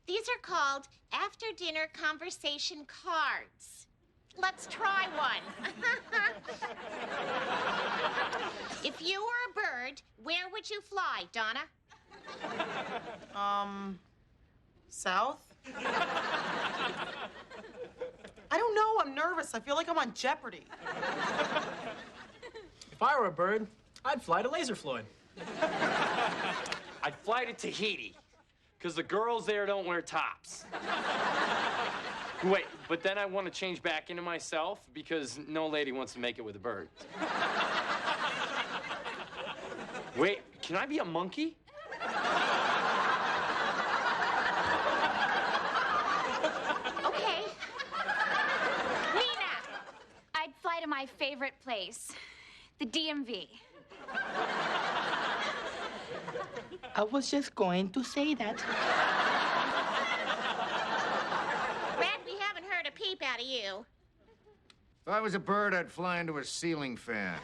These are called after-dinner conversation cards. Let's try one. If you were a bird, where would you fly, Donna? South? I don't know. I'm nervous. I feel like I'm on Jeopardy. If I were a bird, I'd fly to Laser Floyd. I'd fly to Tahiti, because the girls there don't wear tops. Wait, but then I want to change back into myself, because no lady wants to make it with a bird. Wait, can I be a monkey? Okay. Nina! I'd fly to my favorite place, the DMV. I was just going to say that. Rat, we haven't heard a peep out of you. If I was a bird, I'd fly into a ceiling fan.